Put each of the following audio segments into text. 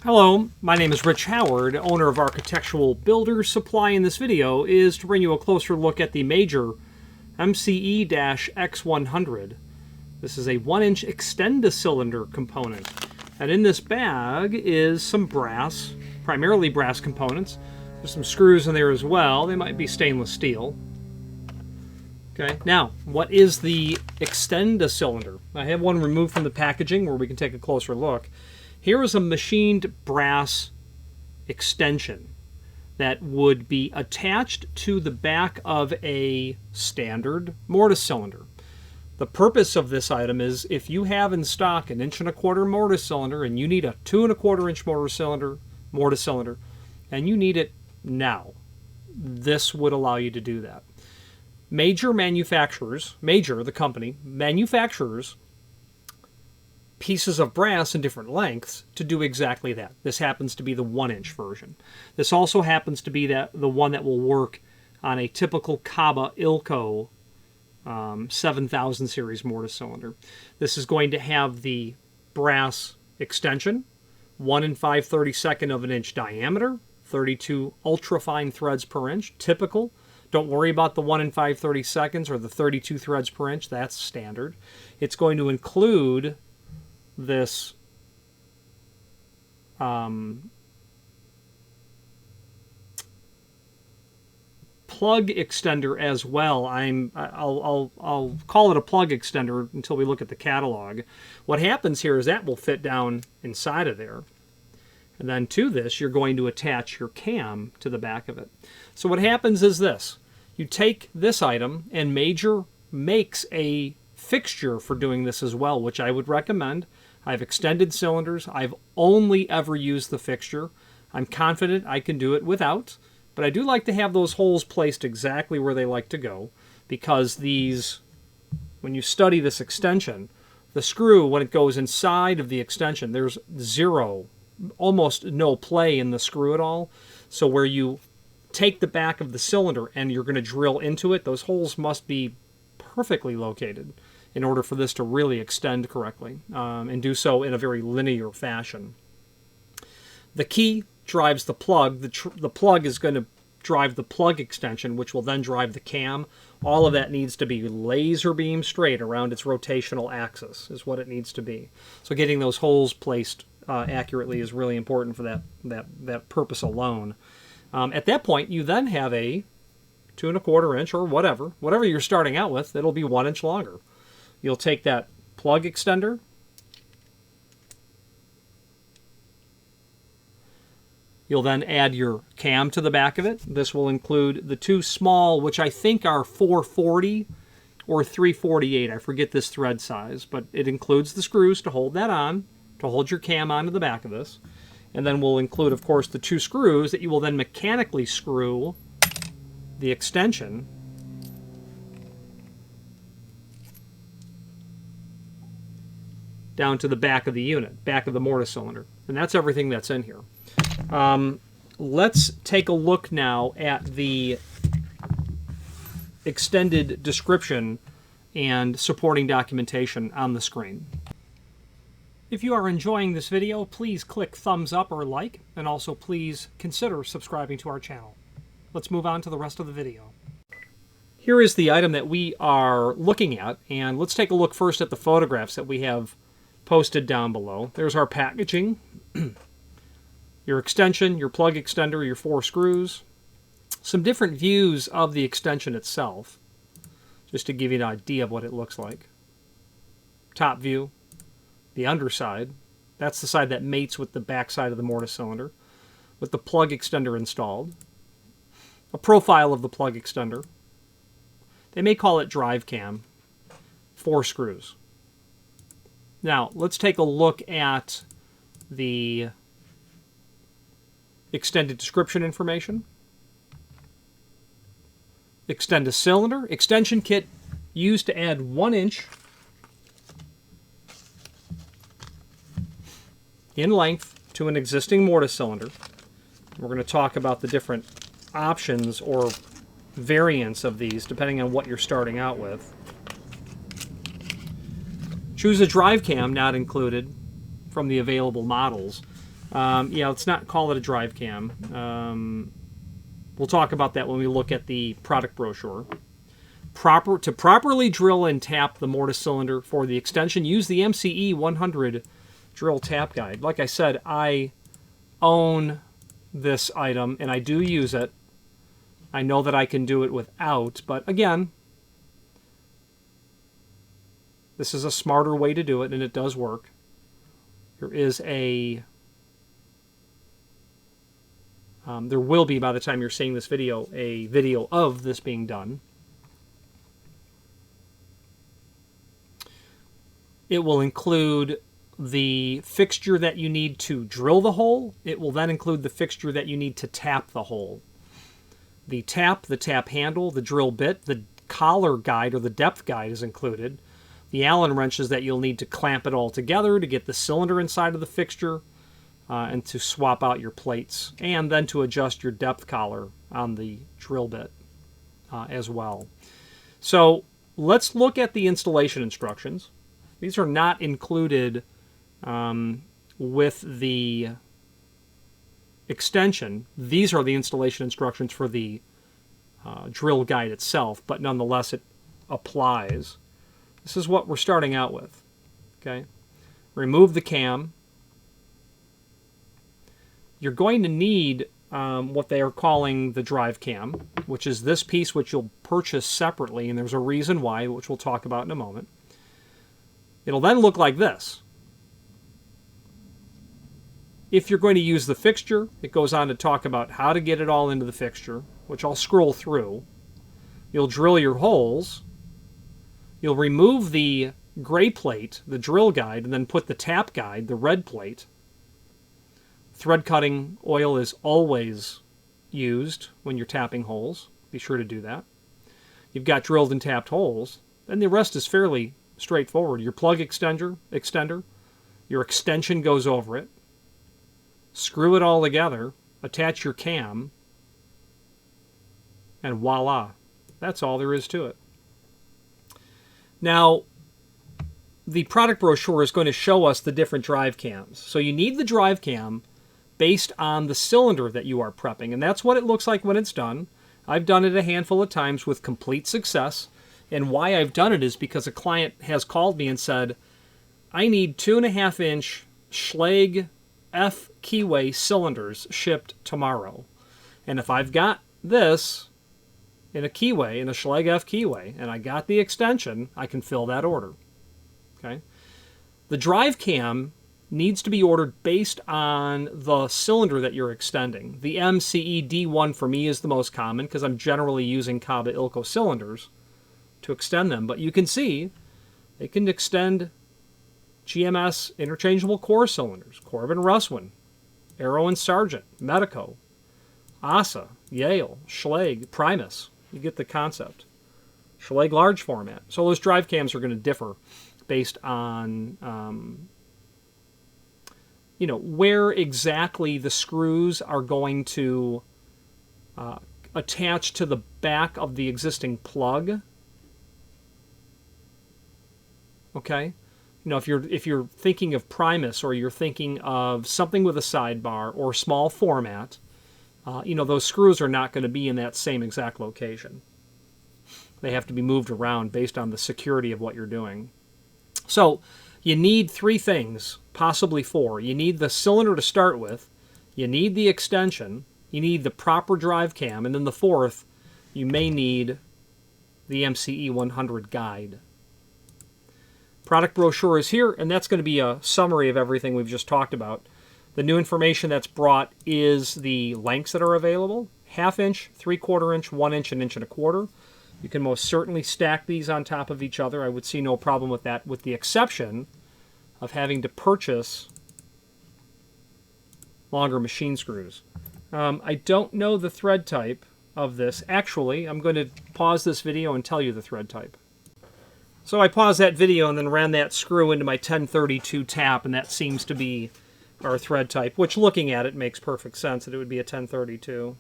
Hello, my name is Rich Howard, owner of Architectural Builders Supply. In this video is to bring you a closer look at the Major MCE X100. This is a 1-inch Extenda Cylinder component. And in this bag is some brass, primarily brass components. There's some screws in there as well. They might be stainless steel. Okay, now, what is the Extenda Cylinder? I have one removed from the packaging where we can take a closer look. Here is a machined brass extension that would be attached to the back of a standard mortise cylinder. The purpose of this item is if you have in stock an 1.25" mortise cylinder and you need a 2.25" mortise cylinder, and you need it now, this would allow you to do that. Major manufacturers, Major, the company, manufactures pieces of brass in different lengths to do exactly that. This happens to be the 1-inch version. This also happens to be the one that will work on a typical Kaba Ilko 7000 series mortise cylinder. This is going to have the brass extension, 1 5/32 of an inch diameter, 32 ultra-fine threads per inch, typical. Don't worry about the 1 5/32 or the 32 threads per inch, that's standard. It's going to include this plug extender as well. I'll call it a plug extender until we look at the catalog. What happens here is that will fit down inside of there. And then to this, you're going to attach your cam to the back of it. So what happens is this. You take this item, and Major makes a fixture for doing this as well, which I would recommend. I've extended cylinders. I've only ever used the fixture. I'm confident I can do it without, but I do like to have those holes placed exactly where they like to go, because these, when you study this extension, the screw, when it goes inside of the extension, there's almost no play in the screw at all. So where you take the back of the cylinder and you're going to drill into it, those holes must be perfectly located in order for this to really extend correctly, and do so in a very linear fashion. The key drives the plug. The plug is going to drive the plug extension, which will then drive the cam. All of that needs to be laser beam straight around its rotational axis is what it needs to be. So getting those holes placed accurately is really important for that purpose alone. At that point, you then have a 2.25" inch or whatever you're starting out with. It'll be 1 inch longer. You'll take that plug extender, you'll then add your cam to the back of it. This will include the two small, which I think are 440 or 348. I forget this thread size, but it includes the screws to hold that on, to hold your cam onto the back of this. And then we'll include, of course, the two screws that you will then mechanically screw the extension down to the back of the unit, back of the mortise cylinder. And that's everything that's in here. Let's take a look now at the extended description and supporting documentation on the screen. If you are enjoying this video, please click thumbs up or like, and also please consider subscribing to our channel. Let's move on to the rest of the video. Here is the item that we are looking at, and let's take a look first at the photographs that we have posted down below. There's our packaging, your extension, your plug extender, your 4 screws, some different views of the extension itself, just to give you an idea of what it looks like. Top view, the underside, that's the side that mates with the back side of the mortise cylinder, with the plug extender installed, a profile of the plug extender. They may call it drive cam, 4 screws. Now, let's take a look at the extended description information. Extenda Cylinder. Extension kit used to add 1 inch in length to an existing mortise cylinder. We're going to talk about the different options or variants of these depending on what you're starting out with. Choose a drive cam not included from the available models. Yeah, let's not call it a drive cam. We'll talk about that when we look at the product brochure. To properly drill and tap the mortise cylinder for the extension, use the MCE 100 drill tap guide. Like I said, I own this item and I do use it. I know that I can do it without, but again, this is a smarter way to do it, and it does work. There is a... there will be, by the time you're seeing this video, a video of this being done. It will include the fixture that you need to drill the hole. It will then include the fixture that you need to tap the hole. The tap handle, the drill bit, the collar guide or the depth guide is included. The Allen wrenches that you'll need to clamp it all together to get the cylinder inside of the fixture and to swap out your plates, and then to adjust your depth collar on the drill bit as well. So let's look at the installation instructions. These are not included with the extension. These are the installation instructions for the drill guide itself, but nonetheless it applies. This is what we're starting out with. Okay, remove the cam. You're going to need what they are calling the drive cam, which is this piece which you'll purchase separately, and there's a reason why, which we'll talk about in a moment. It'll then look like this. If you're going to use the fixture, it goes on to talk about how to get it all into the fixture, which I'll scroll through. You'll drill your holes. You'll remove the gray plate, the drill guide, and then put the tap guide, the red plate. Thread cutting oil is always used when you're tapping holes. Be sure to do that. You've got drilled and tapped holes, and the rest is fairly straightforward. Your plug extender, your extension goes over it. Screw it all together, attach your cam, and voila. That's all there is to it. Now, the product brochure is going to show us the different drive cams. So you need the drive cam based on the cylinder that you are prepping, and that's what it looks like when it's done. I've done it a handful of times with complete success, and why I've done it is because a client has called me and said, I need 2.5-inch Schlage F keyway cylinders shipped tomorrow. And if I've got this in a keyway, in a Schlage F keyway, and I got the extension, I can fill that order. Okay. The drive cam needs to be ordered based on the cylinder that you're extending. The MCE D1 for me is the most common because I'm generally using Kaba Ilko cylinders to extend them. But you can see they can extend GMS interchangeable core cylinders, Corbin Russwin, Arrow and Sargent, Medico, ASA, Yale, Schlage, Primus. You get the concept. Schlage large format. So those drive cams are going to differ based on where exactly the screws are going to attach to the back of the existing plug. Okay, if you're thinking of Primus, or you're thinking of something with a sidebar or small format, those screws are not going to be in that same exact location. They have to be moved around based on the security of what you're doing. So you need 3 things, possibly 4. You need the cylinder to start with, you need the extension, you need the proper drive cam, and then the 4th, you may need the MCE 100 guide. Product brochure is here, and that's going to be a summary of everything we've just talked about. The new information that's brought is the lengths that are available: 1/2 inch, 3/4 inch, 1 inch, 1 1/4 inch. You can most certainly stack these on top of each other. I would see no problem with that, with the exception of having to purchase longer machine screws. I don't know the thread type of this. Actually, I'm going to pause this video and tell you the thread type. So I paused that video and then ran that screw into my 1032 tap, and that seems to be our thread type, which, looking at it, makes perfect sense that it would be a 1032.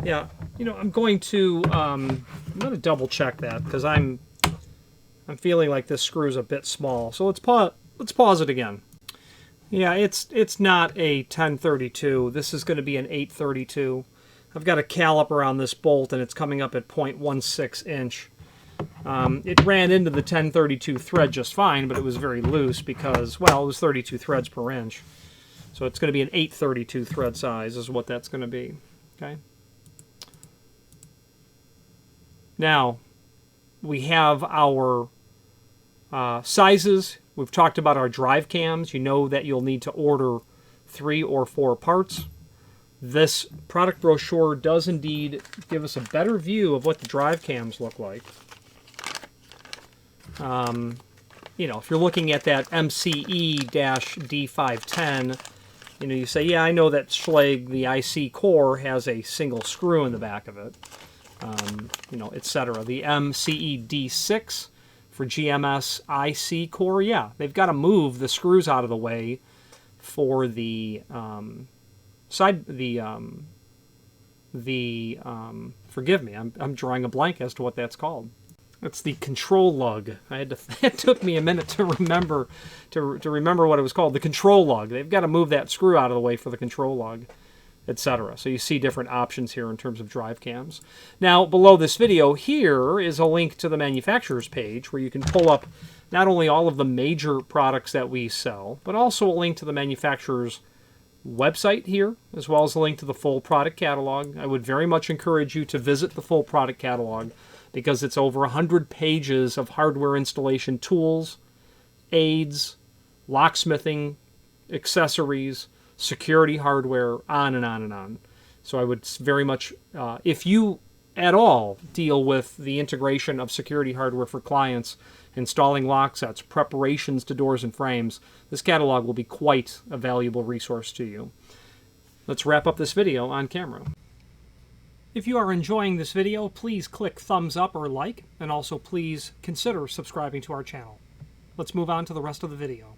Yeah, I'm going to double check that, because I'm I'm feeling like this screw is a bit small. So let's pause it again. Yeah, it's not a 1032. This is going to be an 832. I've got a caliper on this bolt, and it's coming up at 0.16 inch. It ran into the 1032 thread just fine, but it was very loose because, well, it was 32 threads per inch. So it's going to be an 832 thread size is what that's going to be. Okay. Now, we have our sizes. We've talked about our drive cams. You know that you'll need to order 3 or 4 parts. This product brochure does indeed give us a better view of what the drive cams look like. You know, if you're looking at that MCE-D510, you know, you say, yeah, I know that Schlage, the IC core, has a single screw in the back of it, you know, etc. The MCE D6 for GMS IC core, yeah, they've got to move the screws out of the way for the forgive me, I'm drawing a blank as to what that's called. It's the control lug. It took me a minute to remember what it was called. The control lug. They've got to move that screw out of the way for the control lug, etc. So you see different options here in terms of drive cams. Now, below this video here is a link to the manufacturer's page where you can pull up not only all of the major products that we sell, but also a link to the manufacturer's website here, as well as a link to the full product catalog. I would very much encourage you to visit the full product catalog because it's over 100 pages of hardware installation tools, aids, locksmithing, accessories, security hardware, on and on and on. So I would very much, if you at all deal with the integration of security hardware for clients, installing lock sets, preparations to doors and frames, this catalog will be quite a valuable resource to you. Let's wrap up this video on camera. If you are enjoying this video, please click thumbs up or like, and also please consider subscribing to our channel. Let's move on to the rest of the video.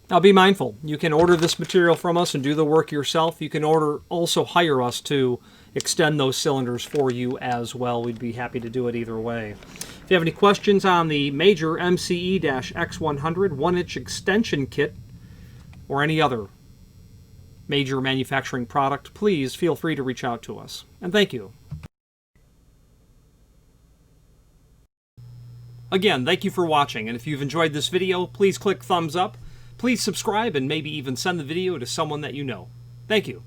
Now be mindful, you can order this material from us and do the work yourself. You can also hire us to extend those cylinders for you as well. We'd be happy to do it either way. If you have any questions on the Major MCE X100 1-inch extension kit or any other major manufacturing product, please feel free to reach out to us. And thank you. Again, thank you for watching, and if you've enjoyed this video, please click thumbs up. Please subscribe and maybe even send the video to someone that you know. Thank you.